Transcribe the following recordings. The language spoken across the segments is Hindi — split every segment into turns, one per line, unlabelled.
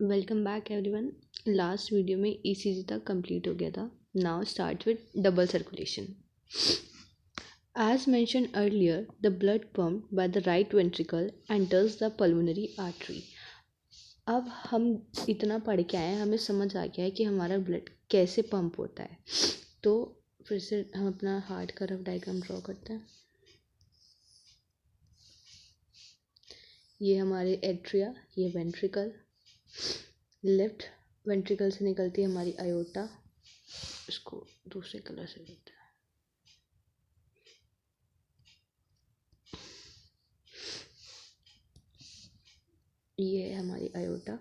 Welcome back everyone. Last video में ईसीजी तक कंप्लीट हो गया था। Now start with double circulation. As mentioned earlier, the blood pumped by the right ventricle enters the pulmonary artery. अब हम इतना पढ़ के आए हैं, हमें समझ आ गया है कि हमारा ब्लड कैसे पंप होता है। तो फिर से हम अपना हार्ट का रफ डायग्राम ड्रॉ करते हैं। ये हमारे एट्रिया, ये वेंट्रिकल, लेफ्ट वेंट्रिकल से निकलती है हमारी आयोटा। इसको दूसरे कलर से लेते हैं। ये है हमारी आयोटा।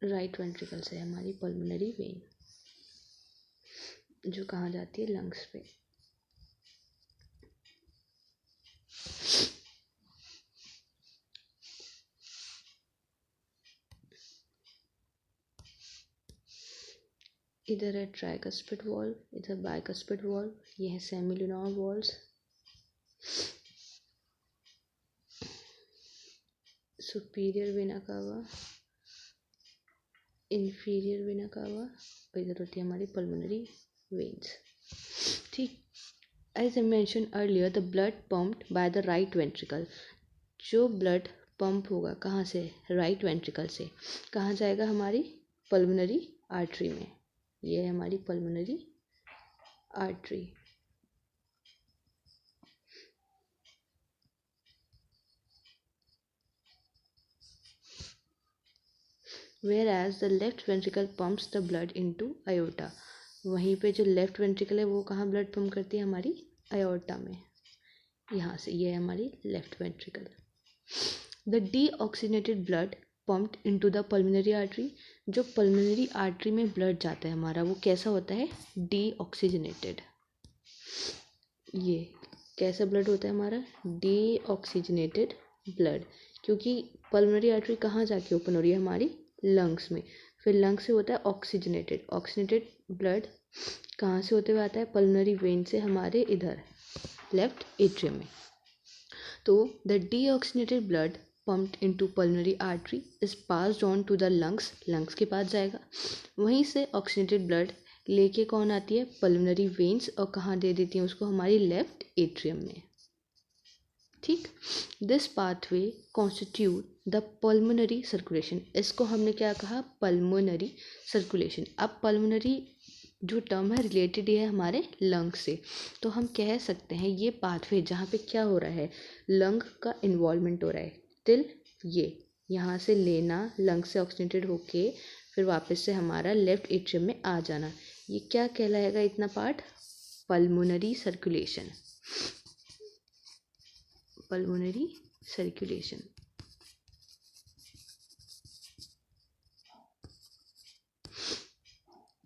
राइट वेंट्रिकल से हमारी पल्मोनरी वेन, जो कहाँ जाती है, लंग्स पे। इधर है ट्राइकस्पिड वॉल्व, इधर बाइकस्पिड वॉल्व, ये है semilunar valves. Superior vena cava, inferior vena cava, और इधर होती है हमारी पल्मोनरी वेन्स। ठीक, as I mention earlier, the blood pumped by the right ventricle. जो ब्लड पंप होगा कहाँ से, राइट वेंट्रिकल से, कहाँ जाएगा, हमारी पल्मोनरी आर्टरी में। ये है हमारी pulmonary artery. Whereas the left ventricle pumps the blood into aorta। वहीं पे जो लेफ्ट वेंट्रिकल है वो कहाँ ब्लड पंप करती है, हमारी aorta में। यहाँ से, ये है हमारी left ventricle. The deoxygenated blood pumped into the pulmonary artery. जो पल्मोनरी आर्टरी में ब्लड जाता है हमारा, वो कैसा होता है, डीऑक्सीजनेटेड। ये कैसा ब्लड होता है हमारा, डीऑक्सीजनेटेड ब्लड। क्योंकि पल्मोनरी आर्टरी कहाँ जाके ओपन हो रही है, हमारी लंग्स में। फिर लंग्स से होता है ऑक्सीजनेटेड। ऑक्सीजनेटेड ब्लड कहाँ से होते हुए आता है, पल्मोनरी वेन से हमारे इधर लेफ्ट एट्रियम में। तो the deoxygenated blood pumped into pulmonary artery is passed on to the lungs. Lungs के पास जाएगा। वहीं से ऑक्सीजनेटेड ब्लड लेके कौन आती है, पल्मोनरी वेन्स, और कहाँ दे देती है उसको, हमारी लेफ्ट एट्रियम में। ठीक, this pathway constitute the pulmonary circulation. इसको हमने क्या कहा, पल्मोनरी सर्कुलेशन। अब पल्मोनरी जो टर्म है रिलेटेड है हमारे लंग से, तो हम कह सकते हैं ये पाथवे जहाँ पे क्या हो रहा है, लंग का इन्वॉल्वमेंट हो रहा है। टिल ये यहाँ से लेना, लंग से ऑक्सीजनेटेड होके फिर वापस से हमारा लेफ्ट एट्रियम में आ जाना, ये क्या कहलाएगा, इतना part, pulmonary circulation. Pulmonary circulation.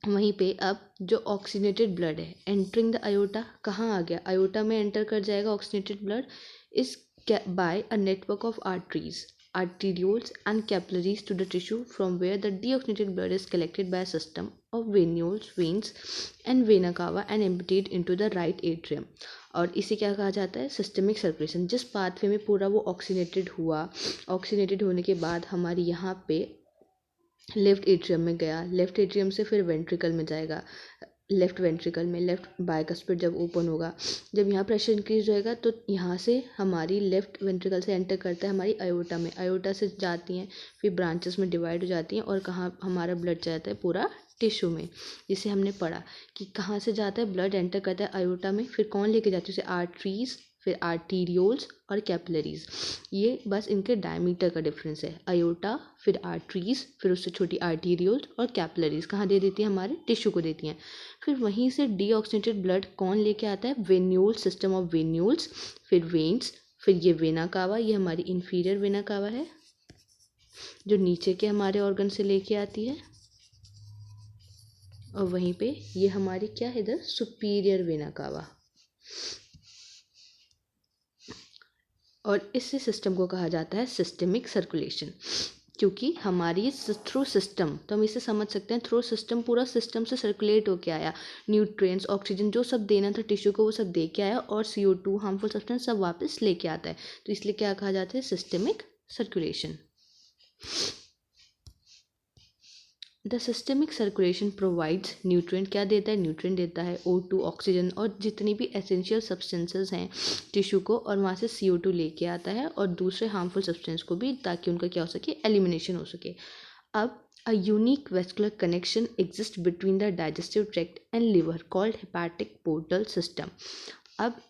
वहीं पे अब जो ऑक्सीजनेटेड ब्लड है एंटरिंग द आयोटा, कहाँ आ गया, आयोटा में एंटर कर जाएगा ऑक्सीजनेटेड ब्लड। इस by a network of arteries, arterioles and capillaries to the tissue from where the deoxygenated blood is collected by a system of venules, veins and vena cava and emptied into the right atrium। और इसे क्या कहा जाता है, सिस्टमिक सर्कुलेशन। जिस पाथवे में पूरा वो ऑक्सीजनेटेड हुआ, ऑक्सीजनेटेड होने के बाद हमारी यहाँ पे लेफ्ट एट्रियम में गया, लेफ्ट एट्रियम से फिर वेंट्रिकल में जाएगा, लेफ्ट वेंट्रिकल में लेफ्ट बाइकस्पिड जब ओपन होगा, जब यहाँ प्रेशर इंक्रीज होएगा तो यहाँ से हमारी लेफ्ट वेंट्रिकल से एंटर करता है हमारी आयोटा में। आयोटा से जाती हैं, फिर ब्रांचेस में डिवाइड हो जाती हैं, और कहाँ हमारा ब्लड जाता है, पूरा टिश्यू में। जिसे हमने पढ़ा कि कहाँ से जाता है, ब्लड एंटर करता है आयोटा में, फिर कौन लेके जाती है उसे, आर्टरीज, फिर आर्टीरियोल्स और कैपिलरीज। ये बस इनके डायमीटर का डिफरेंस है, आयोटा फिर आर्टरीज, फिर उससे छोटी आर्टीरियोल्स, और कैपिलरीज कहाँ दे देती है, हमारे टिश्यू को देती हैं। फिर वहीं से डीऑक्सीजनेटेड ब्लड कौन लेके आता है, वेन्यूल्स, सिस्टम ऑफ वेन्यूल्स, फिर वेन्स, फिर ये वेना कावा, ये हमारी इन्फीरियर वेना कावा है जो नीचे के हमारे ऑर्गन से लेके आती है, और वहीं पे ये हमारी क्या है, इधर सुपीरियर वेना कावा। और इस सिस्टम को कहा जाता है सिस्टमिक सर्कुलेशन। क्योंकि हमारी थ्रू सिस्टम, तो हम इसे समझ सकते हैं थ्रू सिस्टम, पूरा सिस्टम से सर्कुलेट होके आया, न्यूट्रिएंट्स ऑक्सीजन जो सब देना था टिश्यू को वो सब दे के आया, और CO2 हार्मफुल सब्सटेंस सब वापस लेके आता है। तो इसलिए क्या कहा जाता है, systemic circulation. The systemic circulation provides nutrient, क्या देता है, न्यूट्रिएंट देता है, O2 ऑक्सीजन और जितनी भी एसेंशियल सब्सटेंसेस हैं टिश्यू को, और वहाँ से CO2 लेके आता है और दूसरे हार्मफुल सब्सटेंस को भी, ताकि उनका क्या हो सके, एलिमिनेशन हो सके। अब a unique vascular connection exists between the digestive tract and liver called hepatic portal system। अब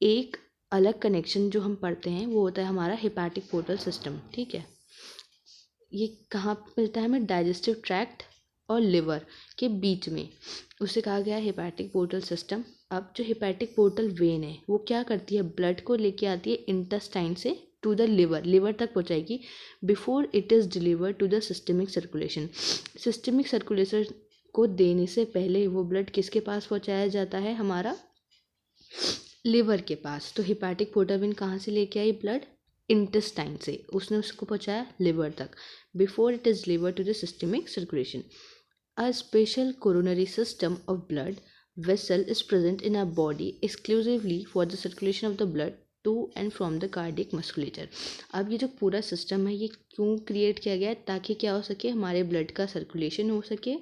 एक अलग कनेक्शन जो हम पढ़ते हैं वो होता है हमारा हेपाटिक पोर्टल सिस्टम, ठीक है। ये कहाँ पे मिलता है हमें, डाइजेस्टिव ट्रैक्ट और लिवर के बीच में, उसे कहा गया है हेपाटिक पोर्टल सिस्टम। अब जो हेपाटिक पोर्टल वेन है वो क्या करती है, ब्लड को लेके आती है इंटेस्टाइन से टू द लिवर, लिवर तक पहुंचाएगी before it is deliver to the systemic circulation. Systemic circulation को देने से पहले वो ब्लड किसके पास पहुंचाया जाता है, हमारा लिवर के पास। तो हेपाटिक पोर्टल वेन कहाँ से लेके आई ब्लड, इंटेस्टाइन से, उसने उसको पहुंचाया लिवर तक before it is deliver to the systemic circulation. A special coronary system of blood vessel is present in our body exclusively for the circulation of the blood to and from the cardiac musculature। अब ये जो पूरा सिस्टम है ये क्यों क्रिएट किया गया है, ताकि क्या हो सके, हमारे ब्लड का सर्कुलेशन हो सके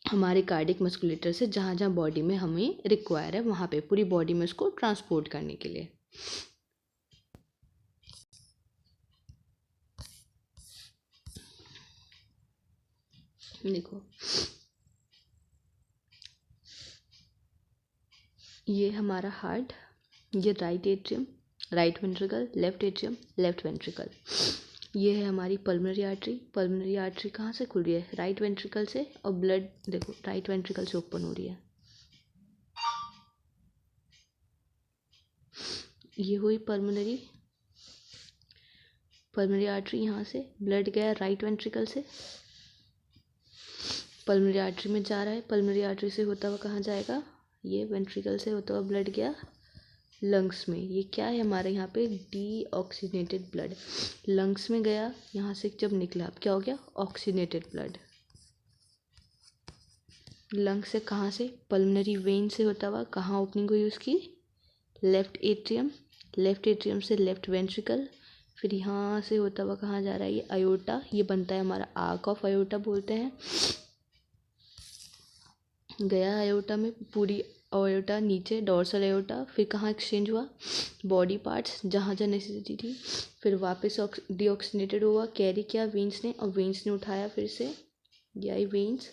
हमारे कार्डिक मस्कुलेटर से, जहाँ जहाँ बॉडी में हमें रिक्वायर है वहाँ पे पूरी बॉडी में उसको ट्रांसपोर्ट करने के लिए। देखो ये हमारा हार्ट, ये right atrium, right ventricle, left atrium, left ventricle. ये है हमारी पल्मोनरी आर्टरी, पल्मोनरी आर्टरी कहाँ से खुल रही है, राइट वेंट्रिकल से, और ब्लड देखो राइट वेंट्रिकल से ओपन हो रही है। ये हुई पल्मोनरी आर्टरी, यहाँ से ब्लड गया राइट वेंट्रिकल से, पल्मोनरी आर्टरी में जा रहा है, पल्मोनरी आर्टरी से होता हुआ कहाँ जाएगा, ये वेंट्रिकल से होता हुआ ब्लड गया लंग्स में। ये क्या है हमारे यहाँ पे, डीऑक्सीनेटेड ब्लड, लंग्स में गया, यहाँ से जब निकला अब क्या हो गया, ऑक्सीनेटेड ब्लड। लंग्स से कहाँ से, पल्मोनरी वेन से होता हुआ कहाँ ओपनिंग हुई उसकी, लेफ्ट एट्रियम, लेफ्ट एट्रियम से लेफ्ट वेंट्रिकल, फिर यहाँ से होता हुआ कहाँ जा रहा है, ये अयोटा, ये बनता है हमारा आर्क ऑफ अयोटा बोलते हैं, गया अयोटा में, पूरी अयोटा नीचे डोर्सल अयोटा, फिर कहाँ एक्सचेंज हुआ, बॉडी पार्ट्स जहाँ जहाँ नेसेसिटी थी, फिर वापस डीऑक्सीनेटेड हुआ, कैरी किया वेन्स ने, और वेन्स ने उठाया फिर से, ये आई वेन्स,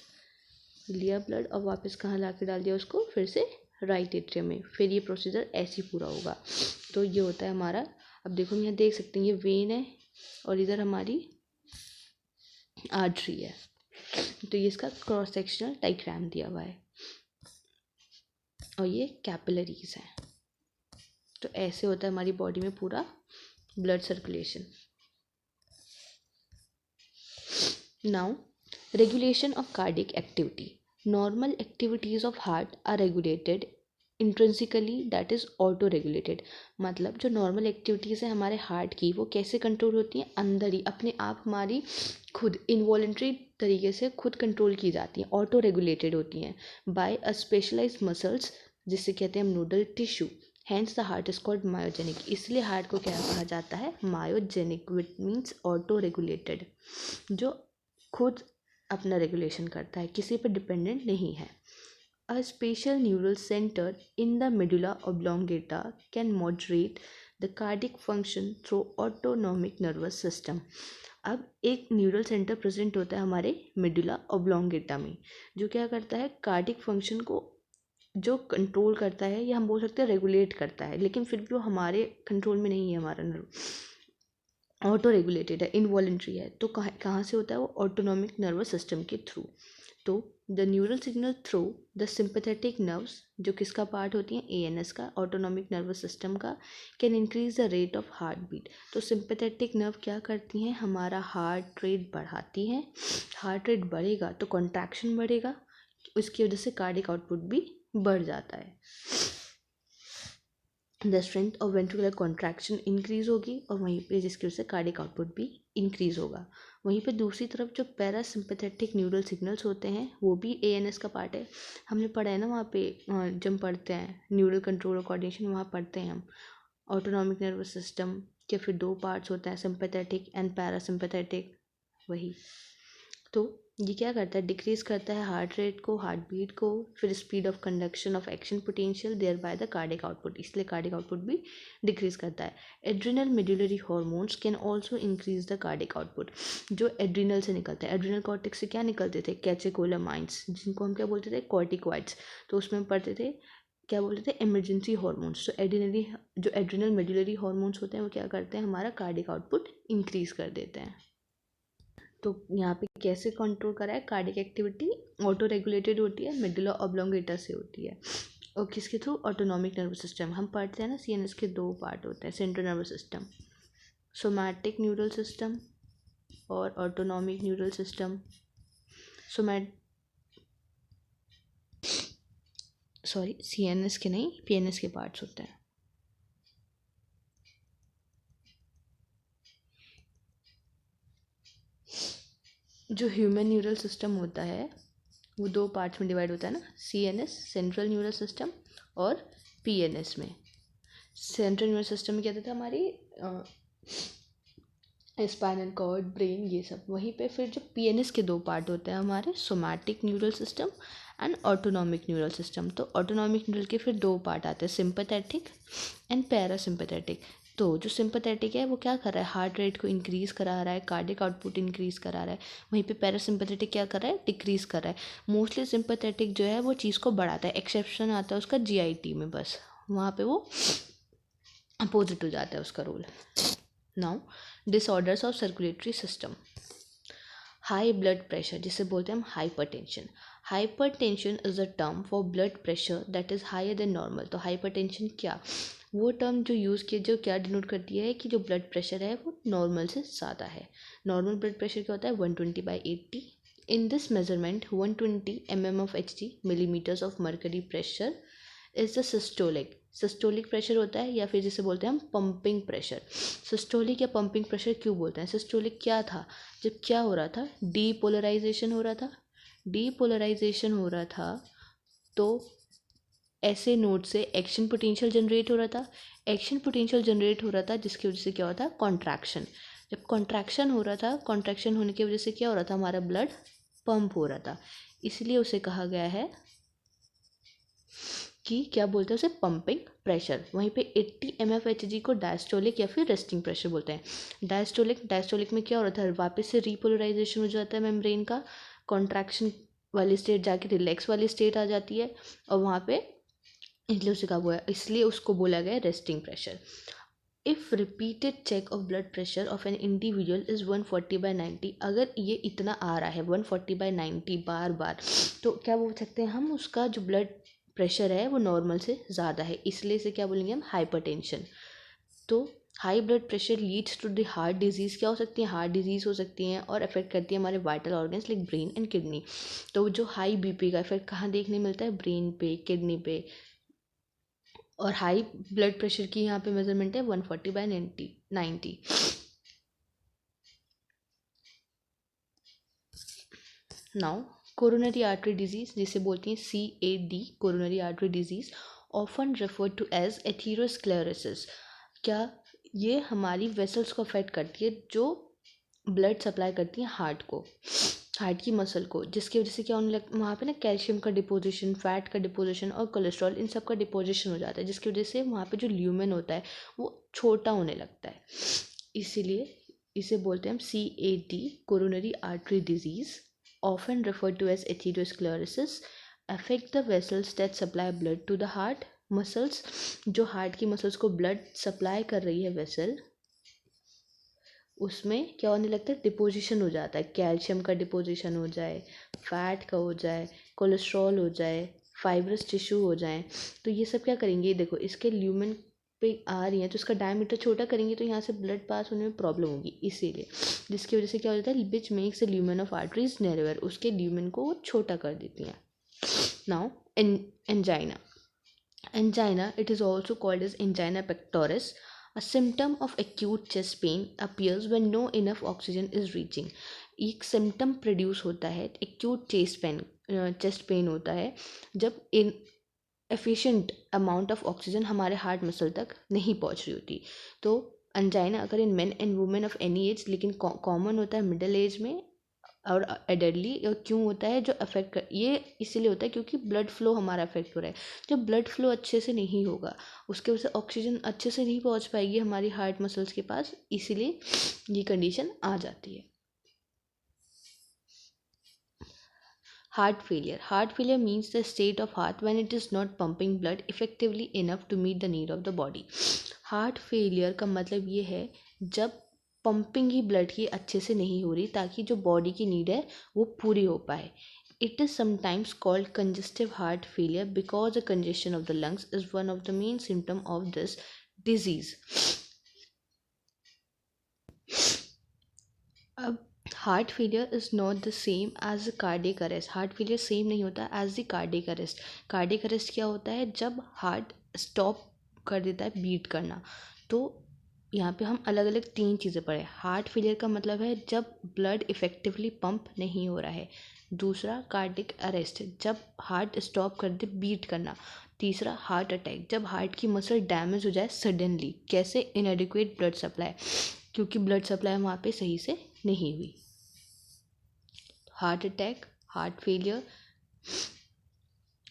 लिया ब्लड और वापस कहाँ ला के डाल दिया उसको, फिर से राइट एट्रियम में। फिर ये प्रोसीजर ऐसे ही पूरा होगा। तो ये होता है हमारा, अब देखो यहाँ देख सकते हैं ये वेन है और इधर हमारी आर्टरी है, तो ये इसका क्रॉस सेक्शनल डायग्राम दिया हुआ है, और ये कैपिलरीज हैं। तो ऐसे होता है हमारी बॉडी में पूरा blood circulation. Now regulation of cardiac activity, normal activities of heart are regulated intrinsically, that is auto regulated. मतलब जो नॉर्मल एक्टिविटीज़ हैं हमारे हार्ट की वो कैसे कंट्रोल होती हैं, अंदर ही अपने आप हमारी खुद इनवॉलेंट्री तरीके से खुद कंट्रोल की जाती हैं, ऑटो रेगुलेटेड होती हैं बाय अ स्पेशलाइज्ड मसल्स, जिसे कहते हैं हम nodal tissue. Hence the heart is called myogenic, इसलिए हार्ट को क्या कहा जाता है, myogenic, which means auto regulated, जो खुद अपना रेगुलेशन करता है, किसी पर डिपेंडेंट नहीं है। A special neural center in the medulla oblongata can moderate the cardiac function through autonomic nervous system। अब एक न्यूरल सेंटर प्रेजेंट होता है हमारे मेडुला ओब्लोंगेटा में, जो क्या करता है, कार्डिक फंक्शन को जो कंट्रोल करता है, या हम बोल सकते हैं रेगुलेट करता है, लेकिन फिर भी वो हमारे कंट्रोल में नहीं है, हमारा नर्व ऑटो रेगुलेटेड है, इनवॉलेंट्री है। तो कहाँ से होता है वो, ऑटोनॉमिक नर्वस सिस्टम के थ्रू। तो the neural signal through the sympathetic nerves, जो किसका पार्ट होती हैं, ANS का, ऑटोनॉमिक नर्वस सिस्टम का, can increase the rate of heart beat. तो सिंपैथेटिक नर्व क्या करती हैं, हमारा हार्ट रेट बढ़ाती हैं, हार्ट रेट बढ़ेगा तो कॉन्ट्रैक्शन बढ़ेगा, उसकी वजह से कार्डिक आउटपुट भी बढ़ जाता है। The strength of ventricular contraction increase होगी और वहीं पे जिसकी वजह से कार्डियक आउटपुट भी इंक्रीज होगा। वहीं पे दूसरी तरफ जो पैरासिम्पैथेटिक न्यूरल सिग्नल्स होते हैं वो भी एएनएस का पार्ट है। हमने पढ़ा है ना वहाँ पे, जब हम पढ़ते हैं न्यूरल कंट्रोल और कोऑर्डिनेशन, वहाँ पढ़ते हैं हम ऑटोनॉमिक नर्वस सिस्टम के फिर दो पार्ट्स होते हैं, सिंपैथेटिक एंड पैरासिम्पैथेटिक। वही तो ये क्या करता है, डिक्रीज करता है हार्ट रेट को, हार्ट बीट को, फिर speed of conduction of action potential thereby the cardiac output, इसलिए कार्डियक आउटपुट भी डिक्रीज करता है। Adrenal medullary hormones can also increase the cardiac output. जो एड्रिनल से निकलता है, एड्रिनल कॉर्टेक्स से क्या निकलते थे, कैटेकोलामाइन्स, जिनको हम क्या बोलते थे, कॉर्टिकॉइड्स। तो उसमें हम पढ़ते थे क्या बोलते थे, इमरजेंसी हार्मोन्स। तो एड्रिनल मेडुलरी हार्मोन्स होते हैं वो क्या करते हैं, हमारा कार्डियक आउटपुट इंक्रीज कर देते हैं। तो यहाँ पे कैसे कंट्रोल करा है, कार्डियक एक्टिविटी ऑटो रेगुलेटेड होती है, मेडुला ऑब्लोंगेटा से होती है और किसके थ्रू, ऑटोनॉमिक नर्वस सिस्टम। हम पढ़ते हैं ना सीएनएस के दो पार्ट होते हैं, central nervous system, somatic neural system और ऑटोनॉमिक न्यूरल सिस्टम। सीएनएस के नहीं, पीएनएस के पार्ट्स होते हैं। जो ह्यूमन न्यूरल सिस्टम होता है वो दो पार्ट्स में डिवाइड होता है ना, सीएनएस सेंट्रल न्यूरल सिस्टम और पीएनएस में। सेंट्रल न्यूरल सिस्टम में क्या होता था, हमारी स्पाइनल कॉर्ड, ब्रेन, ये सब। वहीं पे फिर जो पीएनएस के दो पार्ट होते हैं हमारे, somatic neural system and autonomic neural system. तो ऑटोनॉमिक न्यूरल के फिर दो पार्ट आते हैं, सिंपैथेटिक एंड पैरासिम्पैथेटिक। तो जो सिंपैथेटिक है वो क्या कर रहा है, हार्ट रेट को इंक्रीज करा रहा है, कार्डियक आउटपुट इंक्रीज करा रहा है। वहीं पे पैरासिम्पैथेटिक क्या कर रहा है, डिक्रीज कर रहा है। मोस्टली सिंपैथेटिक जो है वो चीज़ को बढ़ाता है, एक्सेप्शन आता है उसका जीआईटी में, बस वहाँ पे वो अपोजिट हो जाता है उसका role. Now disorders of circulatory system. High blood pressure, जिसे बोलते हैं हम hypertension. Hypertension is a term for blood pressure that is higher than normal. तो हाइपरटेंशन क्या, वो टर्म जो यूज़ किया, जो क्या डिनोट करती है कि जो ब्लड प्रेशर है वो नॉर्मल से ज़्यादा है। नॉर्मल ब्लड प्रेशर क्या होता है, 120/80। In this measurement 120 mm/Hg, millimetres of mercury pressure, is the systolic. Systolic pressure होता है, या फिर जिसे बोलते हैं हम पंपिंग प्रेशर। सिस्टोलिक या पंपिंग प्रेशर क्यों बोलते हैं, सिस्टोलिक क्या था, जब क्या हो रहा था, डीपोलराइजेशन हो रहा था। डीपोलराइजेशन हो रहा था तो ऐसे नोड से एक्शन पोटेंशियल जनरेट हो रहा था। एक्शन पोटेंशियल जनरेट हो रहा था जिसकी वजह से क्या होता है, कॉन्ट्रैक्शन। जब कॉन्ट्रैक्शन हो रहा था, कॉन्ट्रैक्शन होने की वजह से क्या हो रहा था, हमारा ब्लड पंप हो रहा था, इसलिए उसे कहा गया है कि क्या बोलते हैं उसे, पंपिंग प्रेशर। वहीं पे 80 mmHg को डायस्टोलिक या फिर रेस्टिंग प्रेशर बोलते हैं। डायस्टोलिक में क्या हो रहा था, वापस से रीपोलराइजेशन हो जाता है मेम्ब्रेन का, कॉन्ट्रैक्शन वाली स्टेट जाके रिलैक्स वाली स्टेट आ जाती है और वहाँ पे इसलिए उसको बोला गया resting pressure. If repeated check of blood pressure of an individual is 140/90, अगर ये इतना आ रहा है 140/90 बार बार, तो क्या बोल सकते हैं हम, उसका जो ब्लड प्रेशर है वो नॉर्मल से ज़्यादा है, इसलिए इसे क्या बोलेंगे हम, हाइपरटेंशन। तो high blood pressure leads to the heart disease, क्या हो सकती है, हार्ट डिजीज़ हो सकती हैं और अफेक्ट करती है हमारे vital organs like brain and kidney. तो जो हाई बीपी का इफेक्ट कहाँ देखने मिलता है, ब्रेन पे, किडनी पे। और हाई ब्लड प्रेशर की यहाँ पे मेजरमेंट है 140/90। नाउ कोरोनरी आर्टरी डिजीज, जिसे बोलती हैं CAD, coronary artery disease, often referred to as atherosclerosis. क्या ये हमारी वेसल्स को अफेक्ट करती है जो ब्लड सप्लाई करती हैं हार्ट को, हार्ट की मसल को, जिसकी वजह से क्या होने लग, वहाँ पे ना कैल्शियम का डिपोजिशन, फैट का डिपोजिशन और कोलेस्ट्रॉल, इन सब का डिपोजिशन हो जाता है, जिसकी वजह से वहाँ पे जो ल्यूमेन होता है वो छोटा होने लगता है। इसीलिए इसे बोलते हैं हम CAD, coronary artery disease, often referred to as atherosclerosis, affect the vessels that supply blood to the heart muscles। जो हार्ट की मसल्स को ब्लड सप्लाई कर रही है वेसल, उसमें क्या होने लगता है, डिपोजिशन हो जाता है, कैल्शियम का डिपोजिशन हो जाए, फैट का हो जाए, कोलेस्ट्रॉल हो जाए, फाइब्रस टिश्यू हो जाए। तो ये सब क्या करेंगे, देखो इसके ल्यूमेन पे आ रही हैं तो इसका डायमीटर छोटा करेंगे तो यहाँ से ब्लड पास होने में प्रॉब्लम होगी, इसीलिए, जिसकी वजह से क्या हो जाता है, which makes the lumen of arteries narrower, उसके ल्यूमेन को वो छोटा कर देती हैं। Now angina, Angina, it is also called as angina pectoris. A symptom of acute chest pain appears when no enough oxygen is reaching. एक सिम्टम प्रोड्यूस होता है एक्यूट चेस्ट पेन होता है जब inefficient amount of oxygen हमारे हार्ट मसल तक नहीं पहुंच रही होती। तो अंजाइना अगर in men and women of any age, लेकिन कॉमन होता है मिडिल एज में और एडल्टली। क्यों होता है जो अफेक्ट ये इसीलिए होता है क्योंकि ब्लड फ्लो हमारा अफेक्ट हो रहा है। जब ब्लड फ्लो अच्छे से नहीं होगा उसके वजह से ऑक्सीजन अच्छे से नहीं पहुंच पाएगी हमारी हार्ट मसल्स के पास, इसीलिए ये कंडीशन आ जाती है। Heart failure. Heart failure means the state of heart when it is not pumping blood effectively enough to meet the need of the body. Heart failure का मतलब ये है जब पंपिंग ही ब्लड की अच्छे से नहीं हो रही ताकि जो बॉडी की नीड है वो पूरी हो पाए। It is sometimes called congestive heart failure because the congestion of the lungs is one of the main symptom of this disease. अब heart failure is not the same as cardiac arrest. Heart failure same नहीं होता as the cardiac arrest. Cardiac arrest क्या होता है जब हार्ट स्टॉप कर देता है बीट करना। तो यहाँ पे हम अलग अलग 3 चीज़ें पढ़े। हार्ट फेलियर का मतलब है जब ब्लड इफेक्टिवली पंप नहीं हो रहा है। दूसरा कार्डियक अरेस्ट जब हार्ट स्टॉप कर दे बीट करना। तीसरा हार्ट अटैक जब हार्ट की मसल डैमेज हो जाए सडनली। कैसे? इनएडिक्वेट ब्लड सप्लाई, क्योंकि ब्लड सप्लाई वहाँ पे सही से नहीं हुई। हार्ट अटैक, हार्ट फेलियर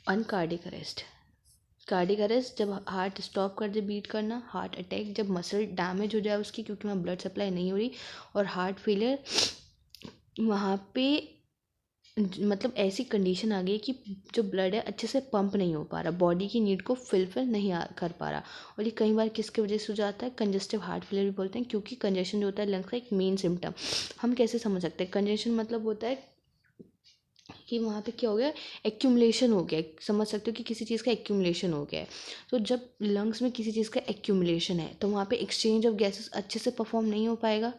और कार्डियक अरेस्ट। कार्डियक अरेस्ट जब हार्ट स्टॉप कर दे बीट करना। हार्ट अटैक जब मसल डैमेज हो जाए उसकी क्योंकि वहाँ ब्लड सप्लाई नहीं हो रही। और हार्ट फेलियर वहाँ पे मतलब ऐसी कंडीशन आ गई कि जो ब्लड है अच्छे से पंप नहीं हो पा रहा, बॉडी की नीड को फिल नहीं कर पा रहा। और ये कई बार किसकी वजह से हो जाता है? कंजेस्टिव हार्ट फेलियर भी बोलते हैं, क्योंकि कंजेशन जो होता है लंग्स का एक मेन सिम्टम। हम कैसे समझ सकते हैं? कंजेशन मतलब होता है कि वहाँ पे क्या हो गया, एक्यूमुलेशन हो गया। समझ सकते हो कि किसी चीज़ का एक्यूमुलेशन हो गया है। तो जब लंग्स में किसी चीज़ का एक्यूमुलेशन है तो वहाँ पे एक्सचेंज ऑफ गैसेस अच्छे से परफॉर्म नहीं हो पाएगा।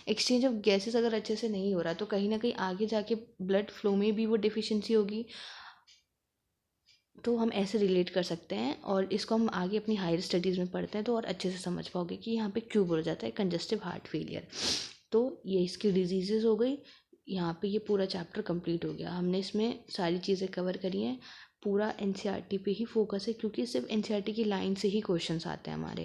एक्सचेंज ऑफ गैसेस अगर अच्छे से नहीं हो रहा तो कहीं ना कहीं आगे जाके ब्लड फ्लो में भी वो डिफिशिएंसी होगी। तो हम ऐसे रिलेट कर सकते हैं और इसको हम आगे अपनी हायर स्टडीज़ में पढ़ते हैं तो और अच्छे से समझ पाओगे कि यहाँ पे क्यों बोला जाता है कंजेस्टिव हार्ट फेलियर। तो ये इसकी डिजीज़ेस हो गई। यहाँ पे ये पूरा चैप्टर कंप्लीट हो गया। हमने इसमें सारी चीज़ें कवर करी हैं। पूरा एनसीईआरटी पे ही फोकस है क्योंकि सिर्फ एनसीईआरटी की लाइन से ही क्वेश्चंस आते हैं हमारे।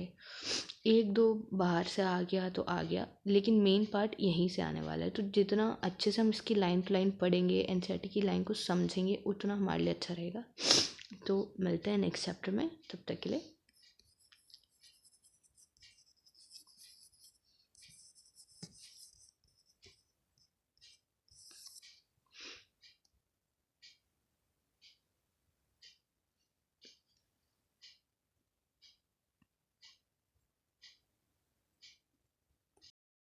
1-2 बाहर से आ गया तो आ गया, लेकिन मेन पार्ट यहीं से आने वाला है। तो जितना अच्छे से हम इसकी लाइन टू लाइन पढ़ेंगे, एनसीईआरटी की लाइन को समझेंगे, उतना हमारे लिए अच्छा रहेगा। तो मिलते हैं नेक्स्ट चैप्टर में, तब तक के लिए